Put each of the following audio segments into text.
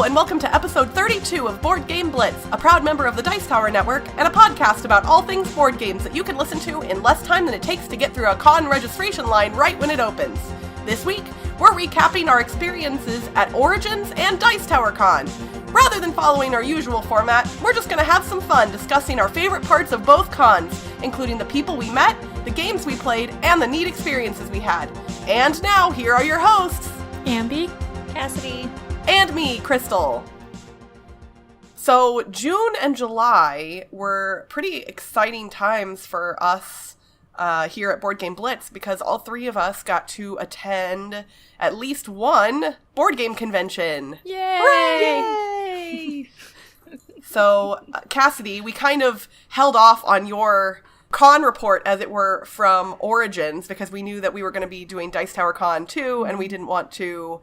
and welcome to episode 32 of Board Game Blitz, a proud member of the Dice Tower Network, and a podcast about all things board games that you can listen to in less time than it takes to get through a con registration line right when it opens. This week, we're recapping our experiences at Origins and Dice Tower Con. Rather than following our usual format, we're just going to have some fun discussing our favorite parts of both cons, including the people we met, the games we played, and the neat experiences we had. And now, here are your hosts, Ambie, Cassadi, and me, Crystal. So, June and July were pretty exciting times for us here at Board Game Blitz because all three of us got to attend at least one board game convention. Yay! Hooray! So, Cassadi, we kind of held off on your con report, as it were, from Origins because we knew that we were going to be doing Dice Tower Con too, and we didn't want to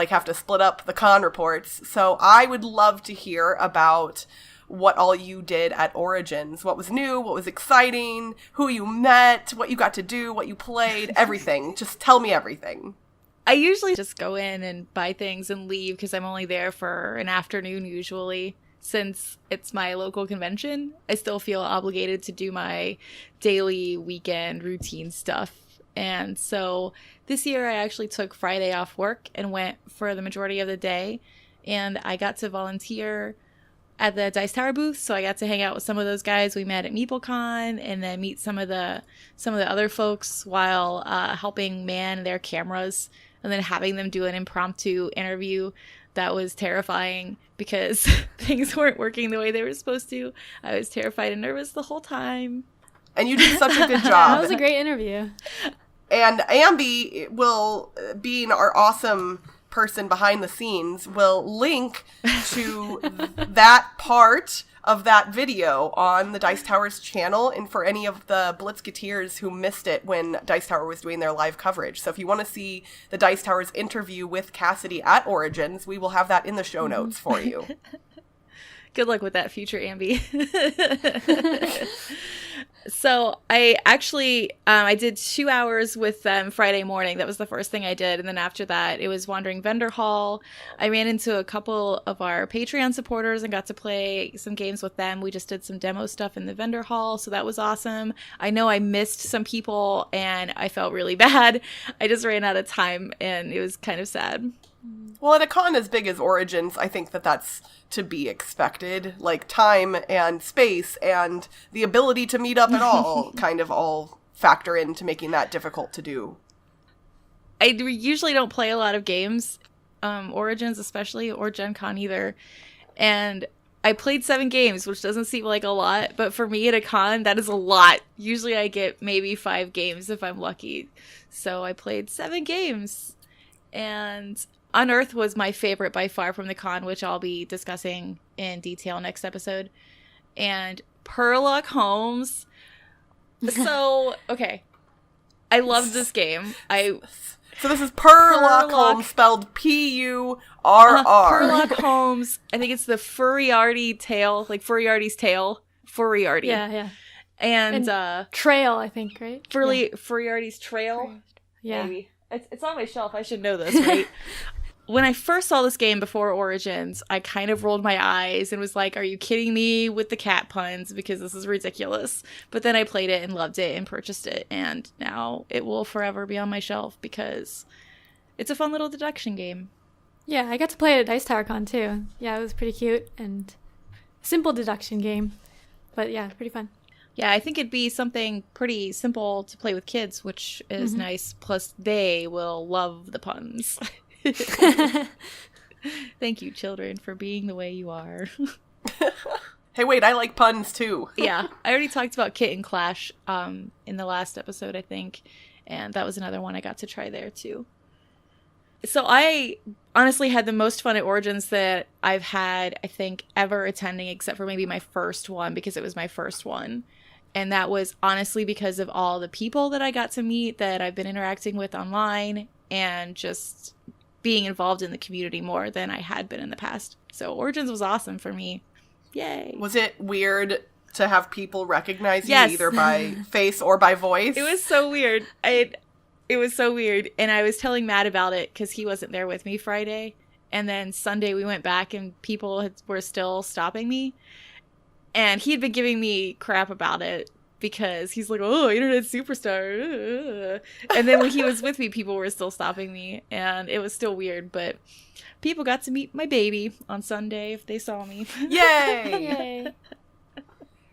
have to split up the con reports. So I would love to hear about what all you did at Origins. What was new, what was exciting, who you met, what you got to do, what you played, everything. Just tell me everything. I usually just go in and buy things and leave because I'm only there for an afternoon usually. Since it's my local convention, I still feel obligated to do my daily weekend routine stuff. And so this year I actually took Friday off work and went for the majority of the day. And I got to volunteer at the Dice Tower booth, so I got to hang out with some of those guys we met at MeepleCon and then meet some of the other folks while helping man their cameras and then having them do an impromptu interview. That was terrifying because things weren't working the way they were supposed to. I was terrified and nervous the whole time. And you did such a good job. That was a great interview. And Ambie will, being our awesome person behind the scenes, will link to that part of that video on the Dice Tower's channel, and for any of the Blitzketeers who missed it when Dice Tower was doing their live coverage. So if you want to see the Dice Tower's interview with Cassadi at Origins, we will have that in the show notes for you. Good luck with that, future Ambie. So I actually, I did 2 hours with them Friday morning. That was the first thing I did. And then after that, it was Wandering Vendor Hall. I ran into a couple of our Patreon supporters and got to play some games with them. We just did some demo stuff in the vendor hall, so that was awesome. I know I missed some people and I felt really bad. I just ran out of time and it was kind of sad. Well, at a con as big as Origins, I think that that's to be expected. Like, time and space and the ability to meet up at all kind of all factor into making that difficult to do. I usually don't play a lot of games, Origins especially, or Gen Con either. And I played 7 games, which doesn't seem like a lot, but for me at a con, that is a lot. Usually I get maybe 5 games if I'm lucky. So I played 7 games. And Unearth was my favorite by far from the con, which I'll be discussing in detail next episode. And Purrrlock Holmes. So, okay. I loved this game. So this is Purrrlock Holmes, spelled P-U-R-R. Purrrlock Holmes. I think it's the Furriarty tale, like Furriarty's tail. Furriarty. Yeah. And Trail, I think, right? Furriarty's trail. Yeah. Maybe. It's on my shelf. I should know this, right? When I first saw this game before Origins, I kind of rolled my eyes and was like, are you kidding me with the cat puns? Because this is ridiculous. But then I played it and loved it and purchased it. And now it will forever be on my shelf because it's a fun little deduction game. Yeah, I got to play it at Dice Tower Con too. Yeah, it was pretty cute and simple deduction game. But yeah, pretty fun. Yeah, I think it'd be something pretty simple to play with kids, which is nice. Plus, they will love the puns. Thank you, children, for being the way you are. Hey, wait, I like puns too. Yeah, I already talked about Kitten Klash in the last episode, I think, and that was another one I got to try there too. So I honestly had the most fun at Origins that I've had, I think, ever attending, except for maybe my first one, because it was my first one. And that was honestly because of all the people that I got to meet that I've been interacting with online and just being involved in the community more than I had been in the past. So Origins was awesome for me. Yay. Was it weird to have people recognize you Yes. either by face or by voice? It was so weird. It was so weird. And I was telling Matt about it because he wasn't there with me Friday. And then Sunday we went back and people were still stopping me. And he had been giving me crap about it because he's like, oh, internet superstar. And then when he was with me, people were still stopping me. And it was still weird. But people got to meet my baby on Sunday if they saw me. Yay!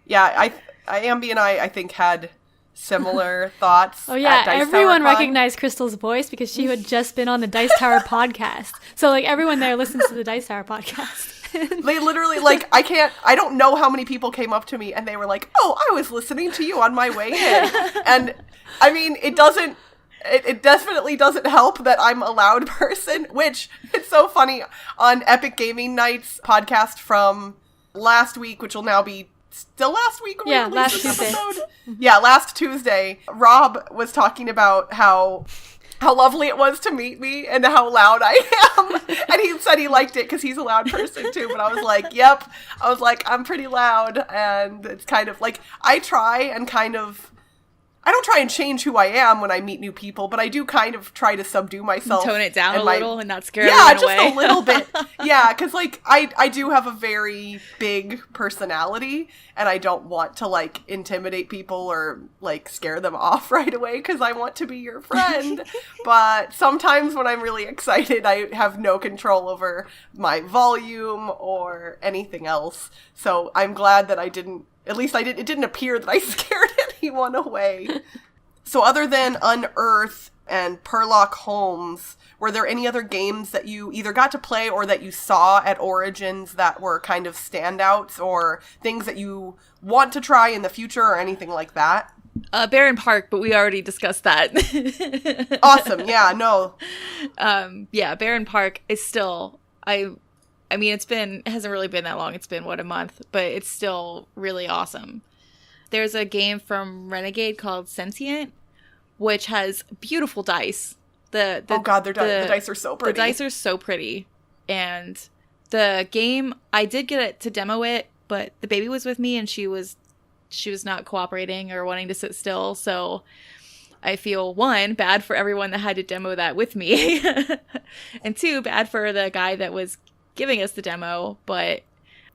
Yeah, Ambie and I think, had similar thoughts. Oh yeah, at Dice everyone Tower Con. recognized Crystal's voice because she had just been on the Dice Tower podcast. So like everyone there listens to the Dice Tower podcast. They literally, like, I don't know how many people came up to me and they were like, oh, I was listening to you on my way in. And I mean, it definitely doesn't help that I'm a loud person, which it's so funny. On Epic Gaming Night's podcast from last week, which will now be still last week when we released last this Tuesday. episode? Yeah, last Tuesday, Rob was talking about how lovely it was to meet me and how loud I am. And he said he liked it because he's a loud person too. But I was like, yep. I was like, I'm pretty loud. And it's kind of like, I don't try and change who I am when I meet new people, but I do kind of try to subdue myself. Tone it down a little and not scare everyone away. Yeah, just a little bit. Yeah, because, like, I do have a very big personality, and I don't want to, like, intimidate people or, like, scare them off right away because I want to be your friend. But sometimes when I'm really excited, I have no control over my volume or anything else. So I'm glad that it didn't appear that I scared anyone away. So other than Unearth and Purrrlock Holmes, were there any other games that you either got to play or that you saw at Origins that were kind of standouts or things that you want to try in the future or anything like that? Barenpark, but we already discussed that. Awesome. Yeah, no. Yeah, Barenpark is still, I mean, it hasn't really been that long. It's been, a month, but it's still really awesome. There's a game from Renegade called Sentient, which has beautiful dice. The dice are so pretty. The dice are so pretty. And the game, I did get it to demo it, but the baby was with me and she was not cooperating or wanting to sit still. So I feel, 1, bad for everyone that had to demo that with me. And 2, bad for the guy that was giving us the demo, but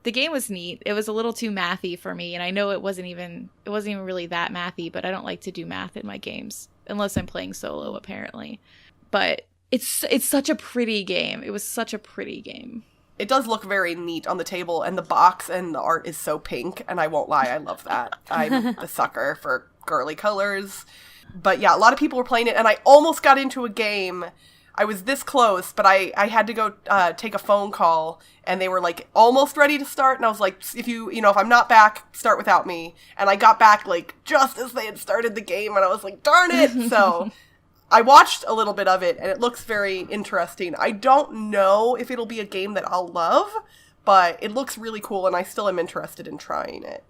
the game was neat. It was a little too mathy for me, and I know it wasn't even really that mathy, but I don't like to do math in my games unless I'm playing solo, apparently. But it's such a pretty game. It was such a pretty game. It does look very neat on the table, and the box and the art is so pink, and I won't lie, I love that. I'm the sucker for girly colors. But yeah, a lot of people were playing it, and I almost got into a game. I was this close, but I had to go take a phone call, and they were, like, almost ready to start, and I was like, if I'm not back, start without me. And I got back, like, just as they had started the game, and I was like, darn it! So I watched a little bit of it, and it looks very interesting. I don't know if it'll be a game that I'll love, but it looks really cool, and I still am interested in trying it.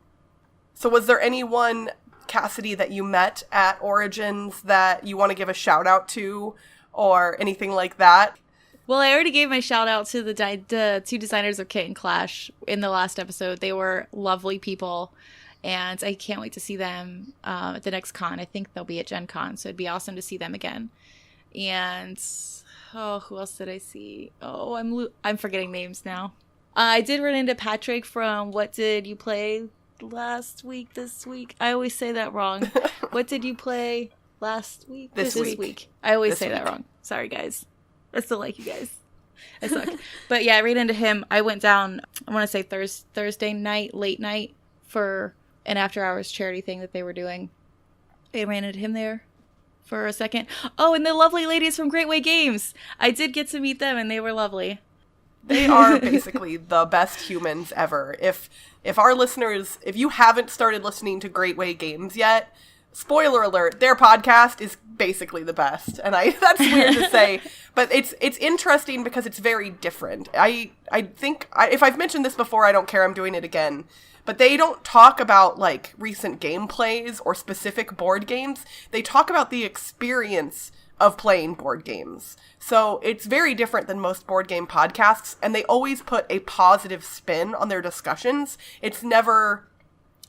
So was there anyone, Cassadi, that you met at Origins that you want to give a shout-out to, or anything like that? Well, I already gave my shout out to the 2 designers of Kitten Klash in the last episode. They were lovely people, and I can't wait to see them at the next con. I think they'll be at Gen Con, so it'd be awesome to see them again. And who else did I see? Oh, I'm forgetting names now. I did run into Patrick from What Did You Play Last Week? This week? I always say that wrong. What did you play last week? This week. I always say that wrong. Sorry, guys. I still like you guys. I suck. But yeah, I ran into him. I went down, I want to say Thursday night, late night, for an after-hours charity thing that they were doing. I ran into him there for a second. Oh, and the lovely ladies from Great Way Games. I did get to meet them, and they were lovely. They are basically the best humans ever. If our listeners, if you haven't started listening to Great Way Games yet, spoiler alert, their podcast is basically the best. And that's weird to say, but it's interesting because it's very different. I think, if I've mentioned this before, I don't care, I'm doing it again. But they don't talk about, like, recent gameplays or specific board games. They talk about the experience of playing board games. So it's very different than most board game podcasts, and they always put a positive spin on their discussions. It's never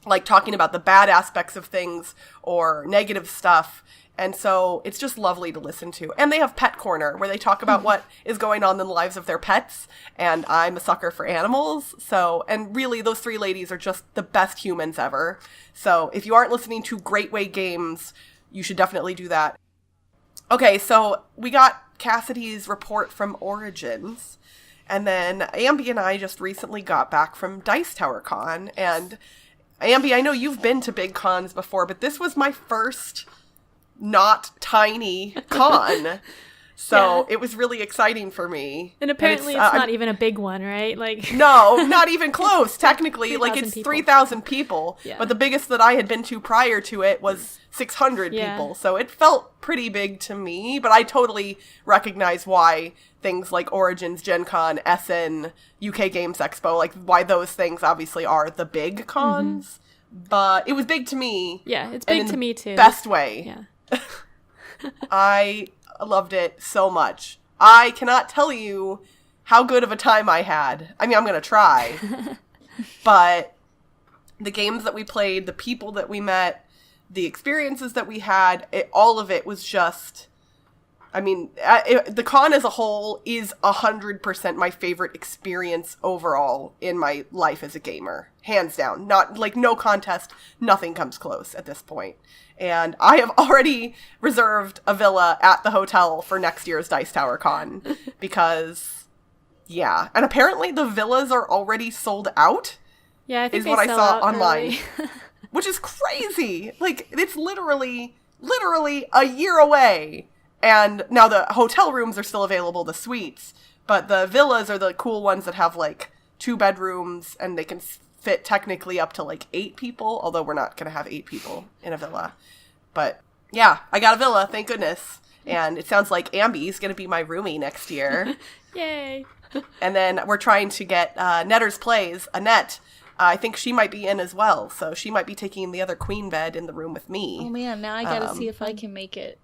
like talking about the bad aspects of things or negative stuff. And so it's just lovely to listen to. And they have Pet Corner, where they talk about what is going on in the lives of their pets. And I'm a sucker for animals. So, and really, those three ladies are just the best humans ever. So if you aren't listening to Great Way Games, you should definitely do that. Okay, so we got Cassidy's report from Origins. And then Ambie and I just recently got back from Dice Tower Con. And Ambie, I know you've been to big cons before, but this was my first not tiny con. So It was really exciting for me. And apparently it's not even a big one, right? Like no, not even close. Technically, like it's 3,000 3,000 people. Yeah. But the biggest that I had been to prior to it was 600 people. So it felt pretty big to me, but I totally recognize why things like Origins, Gen Con, SN, UK Games Expo, like why those things obviously are the big cons. But it was big to me. Yeah, it's big to me too. Best way. Yeah. I loved it so much. I cannot tell you how good of a time I had. I mean, I'm going to try. But the games that we played, the people that we met, the experiences that we had, all of it was just... I mean, the con as a whole is 100% my favorite experience overall in my life as a gamer. Hands down. Not, like, no contest. Nothing comes close at this point. And I have already reserved a villa at the hotel for next year's Dice Tower Con. Because, yeah. And apparently the villas are already sold out. Yeah, I think is what I saw online. Early. Which is crazy. Like, it's literally a year away. And now the hotel rooms are still available, the suites, but the villas are the cool ones that have like 2 bedrooms and they can fit technically up to like 8 people, although we're not going to have 8 people in a villa. But yeah, I got a villa, thank goodness. And it sounds like Ambie's going to be my roomie next year. Yay. And then we're trying to get Netter's Plays, Annette. I think she might be in as well, so she might be taking the other queen bed in the room with me. Oh man, now I gotta see if I can make it.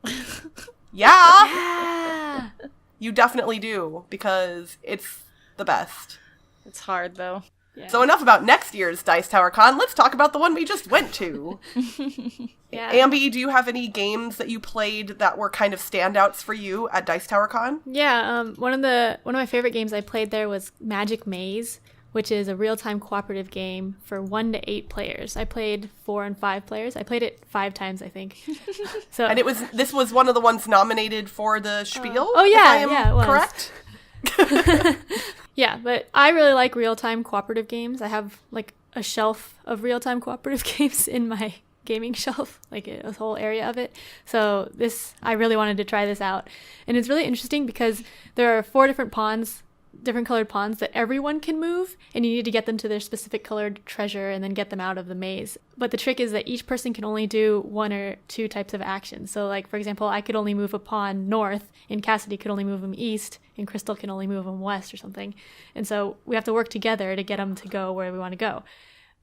Yeah! You definitely do, because it's the best. It's hard, though. Yeah. So enough about next year's Dice Tower Con. Let's talk about the one we just went to. Yeah. Ambie, do you have any games that you played that were kind of standouts for you at Dice Tower Con? Yeah, one of my favorite games I played there was Magic Maze, which is a real-time cooperative game for 1 to 8 players. I played 4 and 5 players. I played it 5 times, I think. So, and this was one of the ones nominated for the Spiel? Oh yeah, if I am yeah, it was. Correct? Yeah, but I really like real-time cooperative games. I have like a shelf of real-time cooperative games in my gaming shelf, like a whole area of it. So I really wanted to try this out. And it's really interesting because there are 4 different colored pawns that everyone can move, and you need to get them to their specific colored treasure and then get them out of the maze. But the trick is that each person can only do 1 or 2 types of actions. So like, for example, I could only move a pawn north, and Cassadi could only move him east, and Crystal can only move him west or something. And so we have to work together to get them to go where we want to go.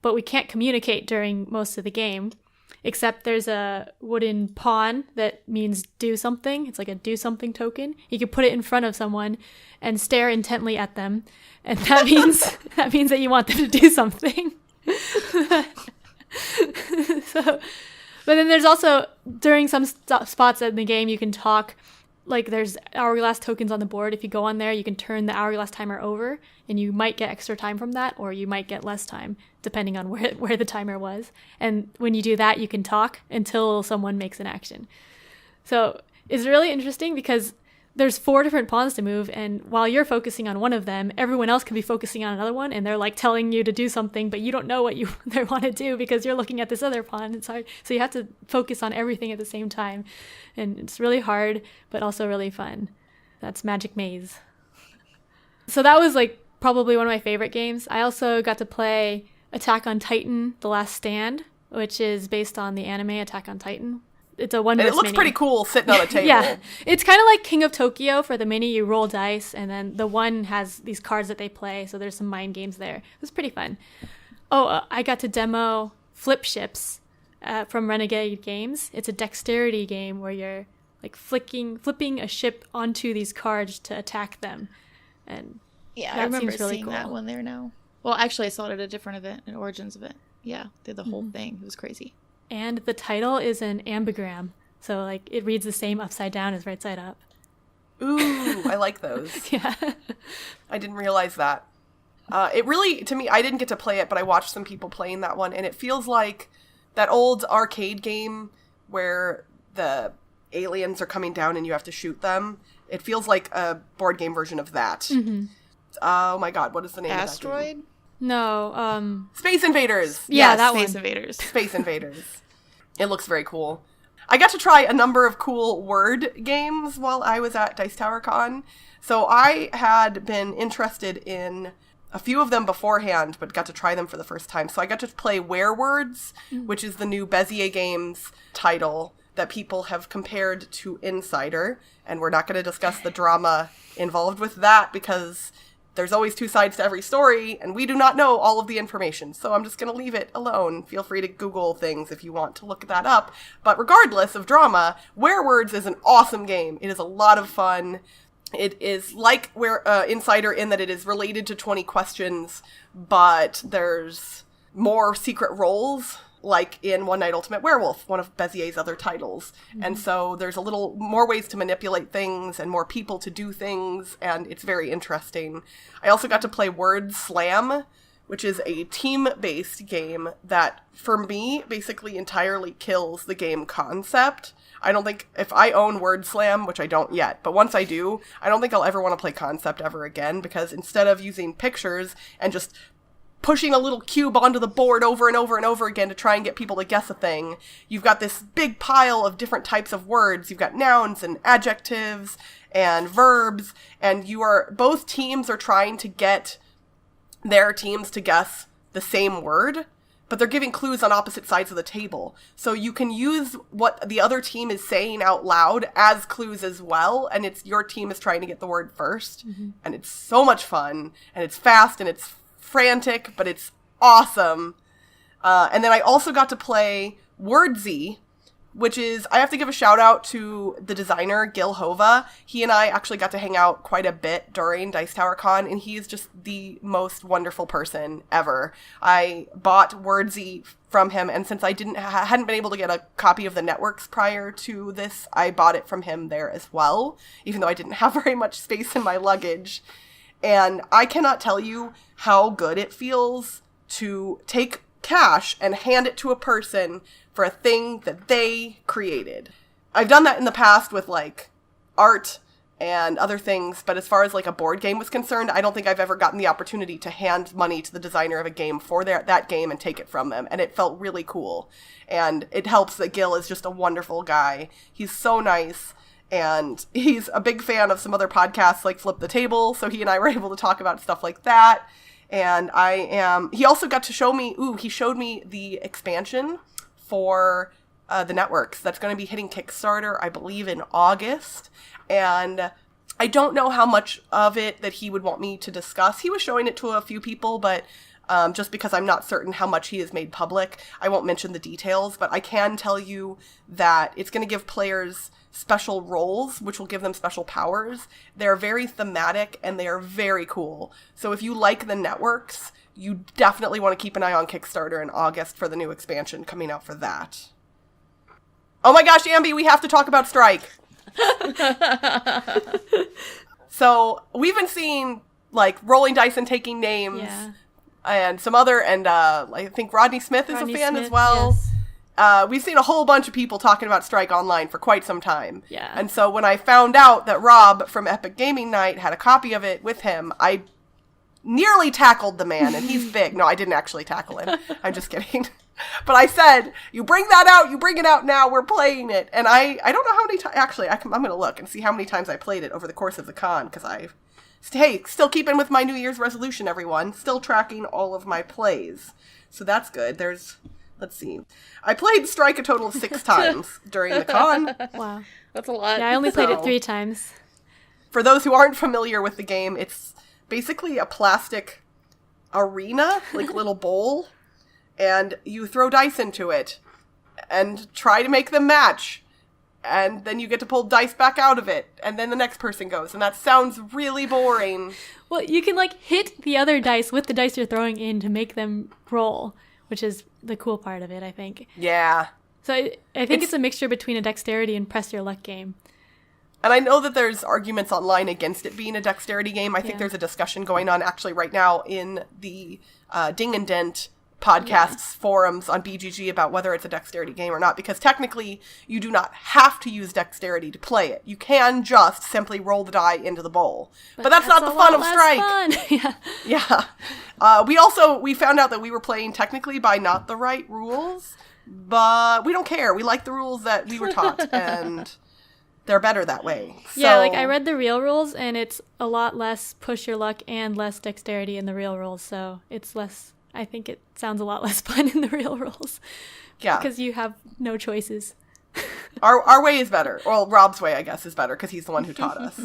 But we can't communicate during most of the game, except there's a wooden pawn that means do something. It's like a do something token. You can put it in front of someone and stare intently at them, and that means that you want them to do something. So, but then there's also, during some spots in the game, you can talk. Like, there's hourglass tokens on the board. If you go on there, you can turn the hourglass timer over, and you might get extra time from that, or you might get less time, depending on where the timer was. And when you do that, you can talk until someone makes an action. So it's really interesting because there's 4 different pawns to move, and while you're focusing on one of them, everyone else could be focusing on another one, and they're like telling you to do something, but you don't know what they want to do because you're looking at this other pawn. It's hard. So you have to focus on everything at the same time, and it's really hard, but also really fun. That's Magic Maze. So that was like probably one of my favorite games. I also got to play Attack on Titan: The Last Stand, which is based on the anime Attack on Titan. It's a one-verse And it looks mini. pretty cool sitting on a table. Yeah, it's kind of like King of Tokyo for the mini. You roll dice, and then the one has these cards that they play, so there's some mind games there. It was pretty fun. Oh, I got to demo Flip Ships from Renegade Games. It's a dexterity game where you're like flipping a ship onto these cards to attack them. And Yeah, that I remember seems really seeing cool. that one there now. Well, actually, I saw it at a different event, an Origins event. Yeah, did the whole thing. It was crazy. And the title is an ambigram, So, like, it reads the same upside down as right side up. Ooh, I like those. Yeah. I didn't realize that. It really, to me, I didn't get to play it, but I watched some people playing that one, and it feels like that old arcade game where the aliens are coming down and you have to shoot them. It feels like a board game version of that. Mm-hmm. Oh my god, what is the name of that Asteroid? game? No, Space Invaders! Yeah, Yes, that Space one. Invaders. Space Invaders. It looks very cool. I got to try a number of cool word games while I was at Dice Tower Con. So I had been interested in a few of them beforehand, but got to try them for the first time. So I got to play Werewords, which is the new Bezier Games title that people have compared to Insider. And we're not going to discuss the drama involved with that because there's always two sides to every story, and we do not know all of the information. So I'm just going to leave it alone. Feel free to Google things if you want to look that up. But regardless of drama, Werewords is an awesome game. It is a lot of fun. It is like Insider in that it is related to 20 questions, but there's more secret roles, like in One Night Ultimate Werewolf, one of Bezier's other titles. Mm-hmm. And so there's a little more ways to manipulate things and more people to do things, and it's very interesting. I also got to play Word Slam, which is a team-based game that, for me, basically entirely kills the game concept. I don't think, if I own Word Slam, which I don't yet, but once I do, I don't think I'll ever want to play Concept ever again, because instead of using pictures and just pushing a little cube onto the board over and over and over again to try and get people to guess a thing, you've got this big pile of different types of words. You've got nouns and adjectives and verbs, and both teams are trying to get their teams to guess the same word, but they're giving clues on opposite sides of the table. So you can use what the other team is saying out loud as clues as well, and it's your team is trying to get the word first. Mm-hmm. And it's so much fun, and it's fast, and it's frantic, but it's awesome. And then I also got to play Wordsy, which is, I have to give a shout out to the designer, Gil Hova. He and I actually got to hang out quite a bit during Dice Tower Con, and he is just the most wonderful person ever. I bought Wordsy from him, and since I hadn't been able to get a copy of the networks prior to this, I bought it from him there as well, even though I didn't have very much space in my luggage. And I cannot tell you how good it feels to take cash and hand it to a person for a thing that they created. I've done that in the past with, like, art and other things, but as far as, like, a board game was concerned, I don't think I've ever gotten the opportunity to hand money to the designer of a game for that game and take it from them, and it felt really cool. And it helps that Gil is just a wonderful guy. He's so nice, and he's a big fan of some other podcasts like Flip the Table, so he and I were able to talk about stuff like that. And he also got to show me, he showed me the expansion for the networks that's going to be hitting Kickstarter, I believe, in August. And I don't know how much of it that he would want me to discuss. He was showing it to a few people, but just because I'm not certain how much he has made public, I won't mention the details. But I can tell you that it's going to give players special roles, which will give them special powers. They're very thematic, and they are very cool. So if you like the networks, you definitely want to keep an eye on Kickstarter in August for the new expansion coming out for that. Oh my gosh, Ambie, we have to talk about Strike. So we've been seeing, like, rolling dice and taking names, and some other, and I think Rodney Smith is a fan as well. Yes. We've seen a whole bunch of people talking about Strike online for quite some time. Yeah. And so when I found out that Rob from Epic Gaming Night had a copy of it with him, I nearly tackled the man, and he's big. No, I didn't actually tackle him. I'm just kidding. But I said, you bring that out, you bring it out now, we're playing it. And I don't know how many times, actually, I'm going to look and see how many times I played it over the course of the con, because still keeping with my New Year's resolution, everyone. Still tracking all of my plays. So that's good. Let's see. I played Strike a total of 6 times during the con. Wow. That's a lot. Yeah, I only played it 3 times. For those who aren't familiar with the game, it's basically a plastic arena, like little bowl, and you throw dice into it and try to make them match. And then you get to pull dice back out of it, and then the next person goes. And that sounds really boring. Well, you can, like, hit the other dice with the dice you're throwing in to make them roll, which is the cool part of it, I think. Yeah. So I think it's a mixture between a dexterity and press your luck game. And I know that there's arguments online against it being a dexterity game. I think there's a discussion going on actually right now in the Ding and Dent podcasts forums on BGG about whether it's a dexterity game or not, because technically you do not have to use dexterity to play it. You can just simply roll the die into the bowl. But that's not the fun of Strike. Yeah. We found out that we were playing technically by not the right rules, but we don't care. We like the rules that we were taught, and they're better that way. Yeah, like I read the real rules, and it's a lot less push your luck and less dexterity in the real rules, so it's less... I think it sounds a lot less fun in the real rules. Yeah. Because you have no choices. Our way is better. Well, Rob's way, I guess, is better because he's the one who taught us.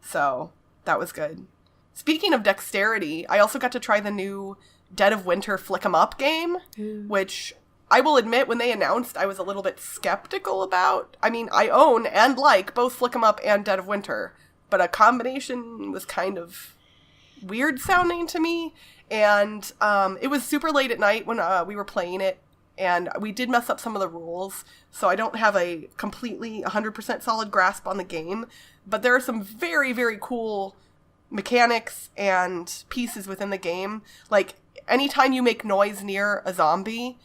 So that was good. Speaking of dexterity, I also got to try the new Dead of Winter Flick 'em Up game, which I will admit when they announced I was a little bit skeptical about. I mean, I own and like both Flick 'em Up and Dead of Winter, but a combination was kind of weird sounding to me. And it was super late at night when we were playing it, and we did mess up some of the rules, so I don't have a completely 100% solid grasp on the game, but there are some very, very cool mechanics and pieces within the game. Like, anytime you make noise near a zombie,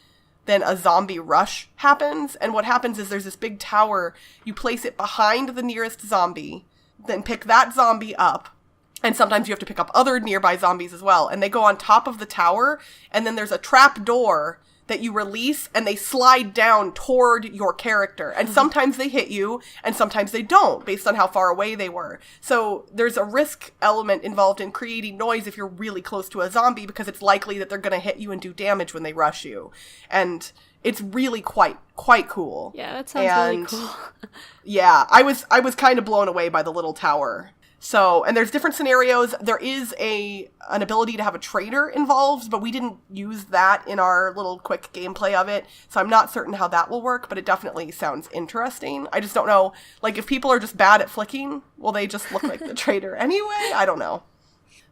then a zombie rush happens, and what happens is there's this big tower, you place it behind the nearest zombie, then pick that zombie up, and sometimes you have to pick up other nearby zombies as well. And they go on top of the tower, and then there's a trap door that you release, and they slide down toward your character. And sometimes they hit you, and sometimes they don't, based on how far away they were. So there's a risk element involved in creating noise if you're really close to a zombie, because it's likely that they're going to hit you and do damage when they rush you. And it's really quite cool. Yeah, that sounds really cool. Yeah, I was kind of blown away by the little tower. So, and there's different scenarios. There is an ability to have a trader involved, but we didn't use that in our little quick gameplay of it. So I'm not certain how that will work, but it definitely sounds interesting. I just don't know, like, if people are just bad at flicking, will they just look like the trader anyway? I don't know.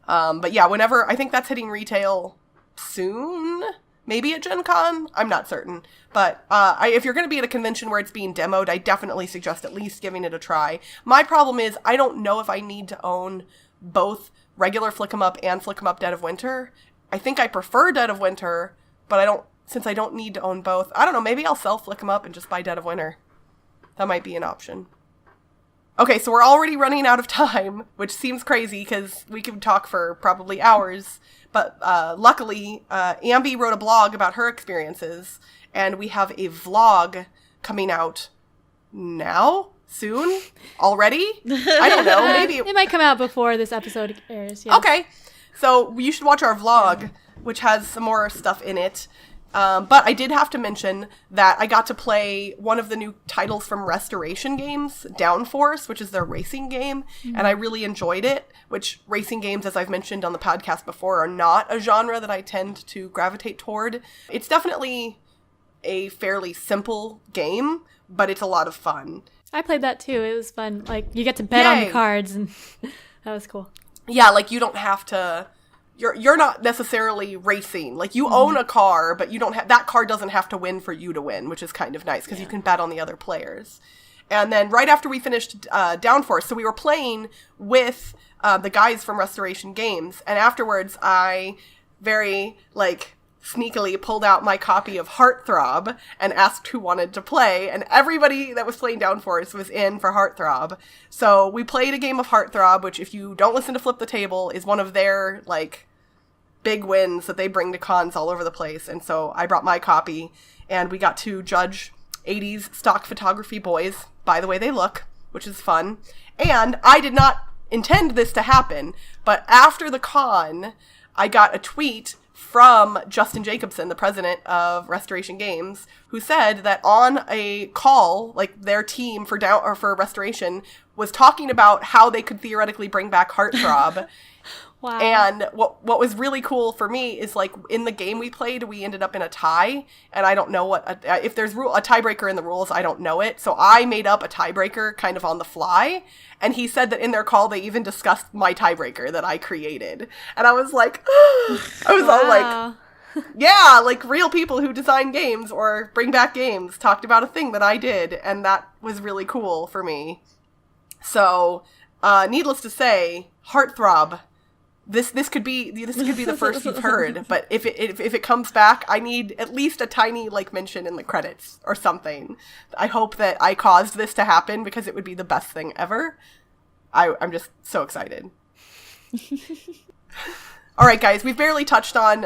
But yeah, whenever, I think that's hitting retail soon. Maybe at Gen Con? I'm not certain. But if you're going to be at a convention where it's being demoed, I definitely suggest at least giving it a try. My problem is I don't know if I need to own both regular Flick 'em Up and Flick 'em Up Dead of Winter. I think I prefer Dead of Winter, but since I don't need to own both, I don't know, maybe I'll sell Flick 'em Up and just buy Dead of Winter. That might be an option. Okay, so we're already running out of time, which seems crazy because we could talk for probably hours. But luckily, Ambie wrote a blog about her experiences, and we have a vlog coming out now? Soon? Already? I don't know. Maybe it might come out before this episode airs. Yes. Okay. So you should watch our vlog, which has some more stuff in it. But I did have to mention that I got to play one of the new titles from Restoration Games, Downforce, which is their racing game, and I really enjoyed it, which racing games, as I've mentioned on the podcast before, are not a genre that I tend to gravitate toward. It's definitely a fairly simple game, but it's a lot of fun. I played that too. It was fun. Like, you get to bet on the cards, and that was cool. Yeah, like, you don't have to... You're not necessarily racing. Like, you own a car, but you don't have... That car doesn't have to win for you to win, which is kind of nice, because you can bet on the other players. And then right after we finished Downforce, so we were playing with the guys from Restoration Games, and afterwards I very, sneakily pulled out my copy of Heartthrob and asked who wanted to play, and everybody that was playing Downforce was in for Heartthrob. So we played a game of Heartthrob, which, if you don't listen to Flip the Table, is one of their, big wins that they bring to cons all over the place. And so I brought my copy, and we got to judge 80s stock photography boys by the way they look, which is fun. And I did not intend this to happen, but after the con, I got a tweet from Justin Jacobson, the president of Restoration Games, who said that on a call, their team for Restoration was talking about how they could theoretically bring back Heartthrob. Wow. And what was really cool for me is, in the game we played, we ended up in a tie, and I don't know if there's a tiebreaker in the rules, I don't know it, so I made up a tiebreaker kind of on the fly, and he said that in their call they even discussed my tiebreaker that I created, and I was like, all Yeah, like real people who design games or bring back games talked about a thing that I did, and that was really cool for me. So, needless to say, Heartthrob. This could be the first you've heard, but if it comes back, I need at least a tiny mention in the credits or something. I hope that I caused this to happen because it would be the best thing ever. I'm just so excited. All right, guys, we've barely touched on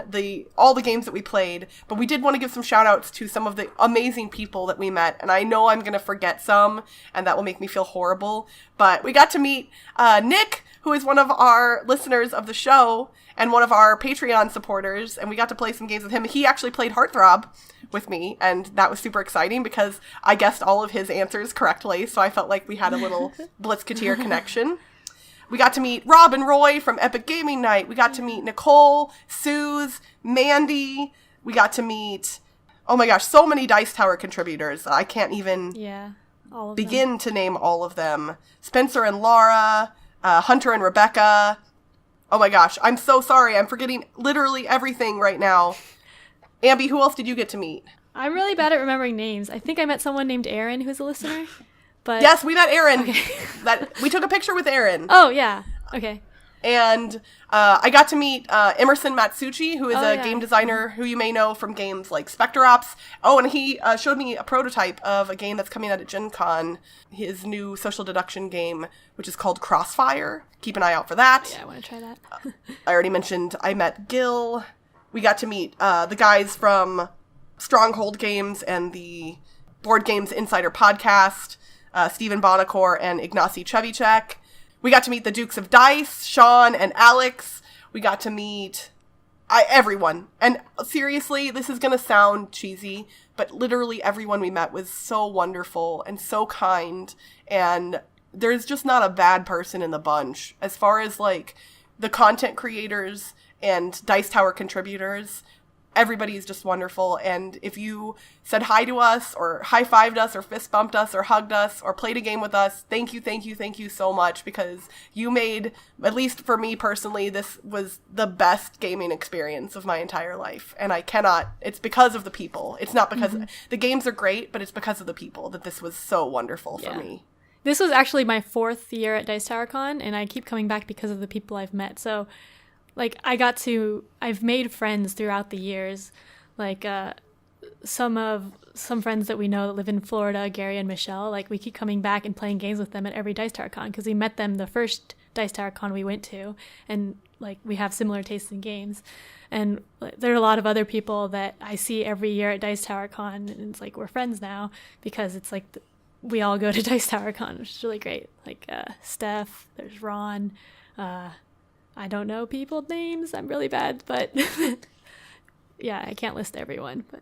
all the games that we played, but we did want to give some shout-outs to some of the amazing people that we met, and I know I'm going to forget some, and that will make me feel horrible, but we got to meet Nick, who is one of our listeners of the show and one of our Patreon supporters, and we got to play some games with him. He actually played Heartthrob with me, and that was super exciting because I guessed all of his answers correctly, so I felt like we had a little Blitzketeer connection. We got to meet Rob and Roy from Epic Gaming Night. We got to meet Nicole, Suze, Mandy. We got to meet, oh my gosh, so many Dice Tower contributors. I can't even begin to name all of them. Spencer and Laura, Hunter and Rebecca. Oh my gosh, I'm so sorry. I'm forgetting literally everything right now. Ambie, who else did you get to meet? I'm really bad at remembering names. I think I met someone named Aaron who's a listener. But yes, we met Aaron. Okay. We took a picture with Aaron. Oh, yeah. Okay. And I got to meet Emerson Matsuchi, who is a game designer who you may know from games like Spectre Ops. Oh, and he showed me a prototype of a game that's coming out at Gen Con, his new social deduction game, which is called Crossfire. Keep an eye out for that. Yeah, I want to try that. I already mentioned I met Gil. We got to meet the guys from Stronghold Games and the Board Games Insider podcast. Stephen Bonacore and Ignacy Chevicek. We got to meet the Dukes of Dice, Sean and Alex. We got to meet everyone. And seriously, this is going to sound cheesy, but literally everyone we met was so wonderful and so kind. And there's just not a bad person in the bunch. As far as the content creators and Dice Tower contributors, everybody is just wonderful, and if you said hi to us, or high-fived us, or fist-bumped us, or hugged us, or played a game with us, thank you so much, because you made, at least for me personally, this was the best gaming experience of my entire life, and it's because of the people. It's not because, the games are great, but it's because of the people that this was so wonderful for me. This was actually my 4th year at Dice Tower Con, and I keep coming back because of the people I've met, so I've made friends throughout the years, some friends that we know that live in Florida, Gary and Michelle, we keep coming back and playing games with them at every Dice Tower Con because we met them the first Dice Tower Con we went to, and we have similar tastes in games. And there are a lot of other people that I see every year at Dice Tower Con, and it's we're friends now because it's we all go to Dice Tower Con, which is really great. Steph, there's Ron, I don't know people's names. I'm really bad, but yeah, I can't list everyone. But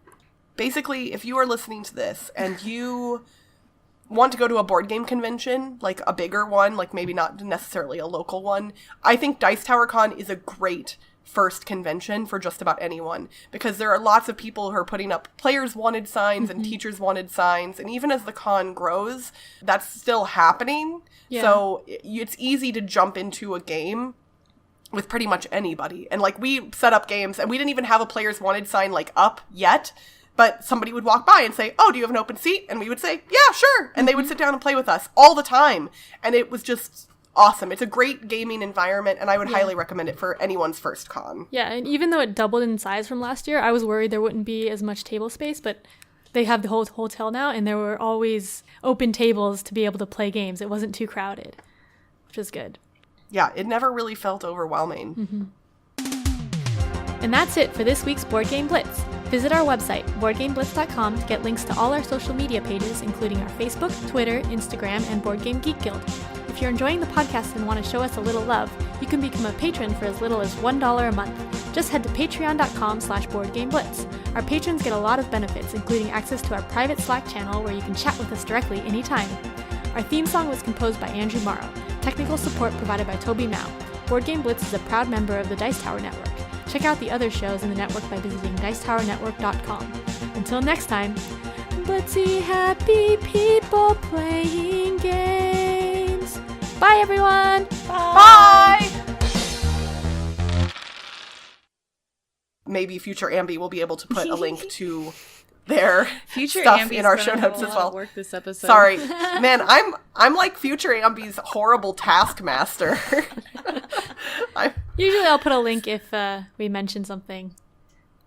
basically, if you are listening to this and you want to go to a board game convention, a bigger one, maybe not necessarily a local one, I think Dice Tower Con is a great first convention for just about anyone, because there are lots of people who are putting up players wanted signs and teachers wanted signs, and even as the con grows, that's still happening. Yeah. So it's easy to jump into a game with pretty much anybody. And we set up games and we didn't even have a players wanted sign up yet, but somebody would walk by and say, oh, do you have an open seat? And we would say, yeah, sure. And they would sit down and play with us all the time. And it was just awesome. It's a great gaming environment, and I would highly recommend it for anyone's first con. Yeah, and even though it doubled in size from last year, I was worried there wouldn't be as much table space, but they have the whole hotel now, and there were always open tables to be able to play games. It wasn't too crowded, which is good. Yeah, it never really felt overwhelming. And that's it for this week's Board Game Blitz. Visit our website, boardgameblitz.com, to get links to all our social media pages, including our Facebook, Twitter, Instagram, and Board Game Geek Guild. If you're enjoying the podcast and want to show us a little love, you can become a patron for as little as $1 a month. Just head to patreon.com/boardgameblitz. Our patrons get a lot of benefits, including access to our private Slack channel where you can chat with us directly anytime. Our theme song was composed by Andrew Morrow. Technical support provided by Toby Mao. Board Game Blitz is a proud member of the Dice Tower Network. Check out the other shows in the network by visiting dicetowernetwork.com. Until next time, blitzy happy people playing games. Bye everyone! Bye! maybe future Ambie will be able to put a link to their future stuff Ambie's in our gonna show have notes a as lot of well. work this episode. Sorry, man. I'm like future Ambie's horrible taskmaster. Usually I'll put a link if we mention something.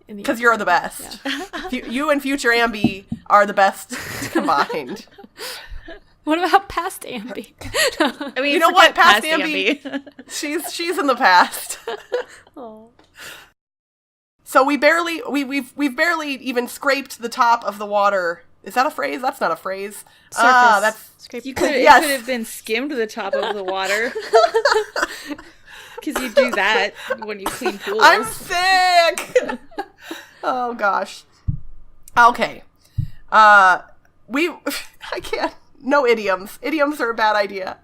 Because you're the best. Yeah. You and future Ambie are the best combined. What about past Ambie? I mean, You know what? forget Past Ambie. She's in the past. Oh. So we've barely even scraped the top of the water. Is that a phrase? That's not a phrase. Surface. That's Scrape You the- could Yes. it could have been skimmed the top of the water. Because you do that when you clean pools. I'm sick. Oh gosh. Okay. I can't. No idioms. Idioms are a bad idea.